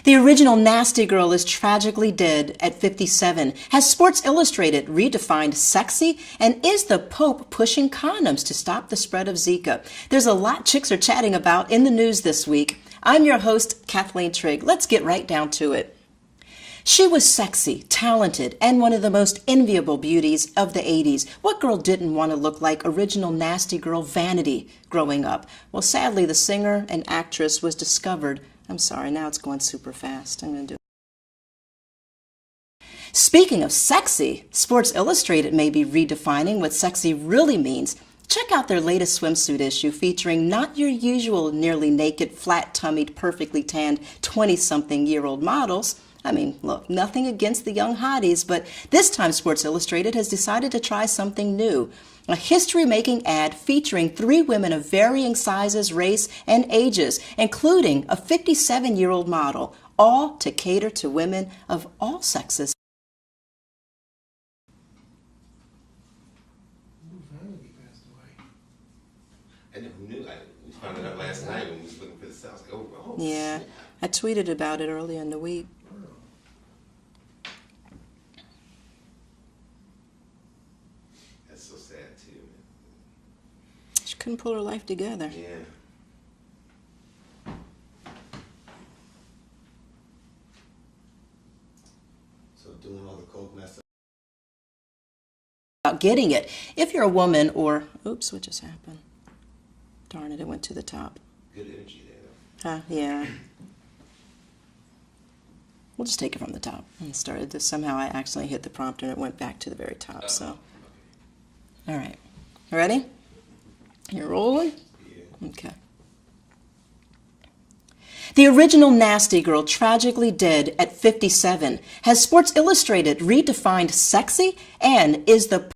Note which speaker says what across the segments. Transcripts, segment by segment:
Speaker 1: The original Nasty Girl is tragically dead at 57. Has Sports Illustrated redefined sexy? And is the Pope pushing condoms to stop the spread of Zika? There's a lot chicks are chatting about in the news this week. I'm your host, Kathleen Trigg. Let's get right down to it. She was sexy, talented, and one of the most enviable beauties of the 80s. What girl didn't want to look like original Nasty Girl Vanity growing up? Well, sadly, the singer and actress was discovered. I'm sorry, now it's going super fast. I'm going to do it. Speaking of sexy, Sports Illustrated may be redefining what sexy really means. Check out their latest swimsuit issue featuring not your usual nearly naked, flat-tummied, perfectly tanned 20-something-year-old models. I mean, look, nothing against the young hotties, but this time Sports Illustrated has decided to try something new. A history-making ad featuring 3 women of varying sizes, race, and ages, including a 57-year-old model, all to cater to women of all sexes.
Speaker 2: I never knew. We found it out last night when we was looking for the South. Oh,
Speaker 1: yeah, I tweeted about it earlier in the week.
Speaker 2: That's so sad too.
Speaker 1: She couldn't pull her life together.
Speaker 2: Yeah. So doing all the coke mess up.
Speaker 1: About getting it. If you're a woman or, oops, what just happened? Darn it, it went to the top.
Speaker 2: Good energy there, though.
Speaker 1: Yeah. We'll just take it from the top. And started this. Somehow I accidentally hit the prompter and it went back to the very top. So, all right. Ready? You're rolling?
Speaker 2: Yeah.
Speaker 1: Okay. The original Nasty Girl tragically dead at 57. Has Sports Illustrated redefined sexy? And is the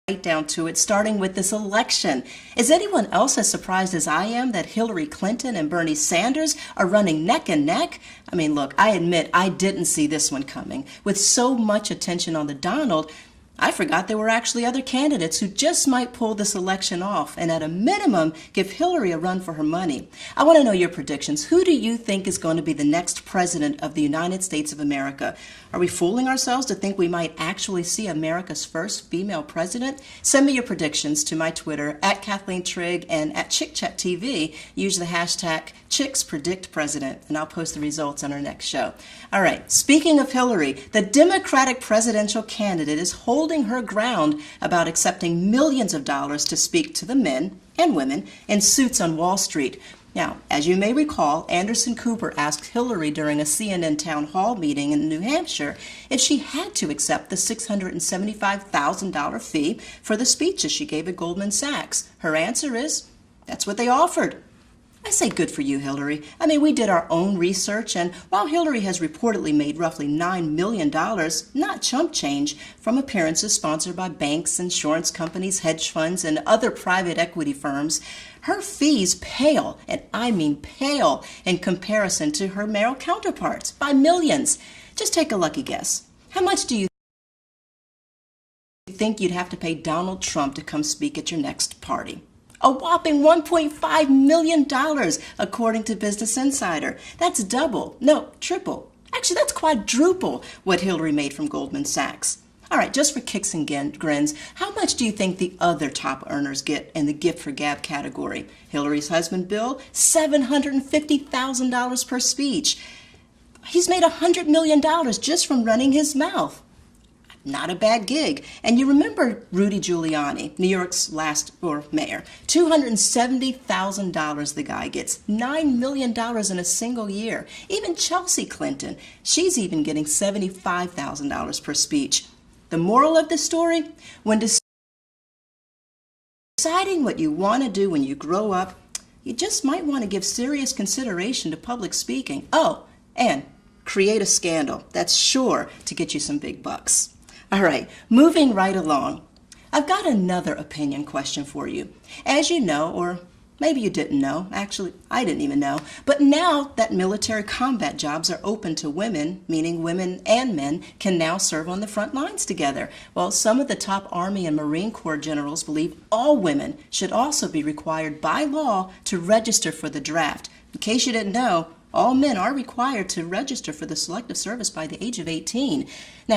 Speaker 1: right down to it, starting with this election? Is anyone else as surprised as I am that Hillary Clinton and Bernie Sanders are running neck and neck? I mean, look, I admit I didn't see this one coming. With so much attention on the Donald, I forgot there were actually other candidates who just might pull this election off and at a minimum give Hillary a run for her money. I want to know your predictions. Who do you think is going to be the next president of the United States of America? Are we fooling ourselves to think we might actually see America's first female president? Send me your predictions to my Twitter at Kathleen Trigg and at ChickChatTV. Use the hashtag ChicksPredictPresident and I'll post the results on our next show. All right, speaking of Hillary, the Democratic presidential candidate is holding her ground about accepting millions of dollars to speak to the men and women in suits on Wall Street. Now, as you may recall, Anderson Cooper asked Hillary during a CNN town hall meeting in New Hampshire if she had to accept the $675,000 fee for the speeches she gave at Goldman Sachs. Her answer is, that's what they offered. I say good for you, Hillary. I mean, we did our own research, and while Hillary has reportedly made roughly $9 million, not chump change, from appearances sponsored by banks, insurance companies, hedge funds, and other private equity firms, her fees pale, and I mean pale, in comparison to her male counterparts by millions. Just take a lucky guess. How much do you think you'd have to pay Donald Trump to come speak at your next party? A whopping $1.5 million, according to Business Insider. That's double, no, triple. Actually, that's quadruple what Hillary made from Goldman Sachs. All right, just for kicks and grins, how much do you think the other top earners get in the gift for gab category? Hillary's husband, Bill, $750,000 per speech. He's made $100 million just from running his mouth. Not a bad gig. And you remember Rudy Giuliani, New York's last mayor. $270,000 the guy gets. $9 million in a single year. Even Chelsea Clinton, she's even getting $75,000 per speech. The moral of the story, when deciding what you want to do when you grow up, you just might want to give serious consideration to public speaking. Oh, and create a scandal. That's sure to get you some big bucks. All right, moving right along. I've got another opinion question for you. As you know, or maybe you didn't know, actually, I didn't even know, but now that military combat jobs are open to women, meaning women and men can now serve on the front lines together. Well, some of the top Army and Marine Corps generals believe all women should also be required by law to register for the draft. In case you didn't know, All men are required to register for the Selective Service by the age of 18. Now,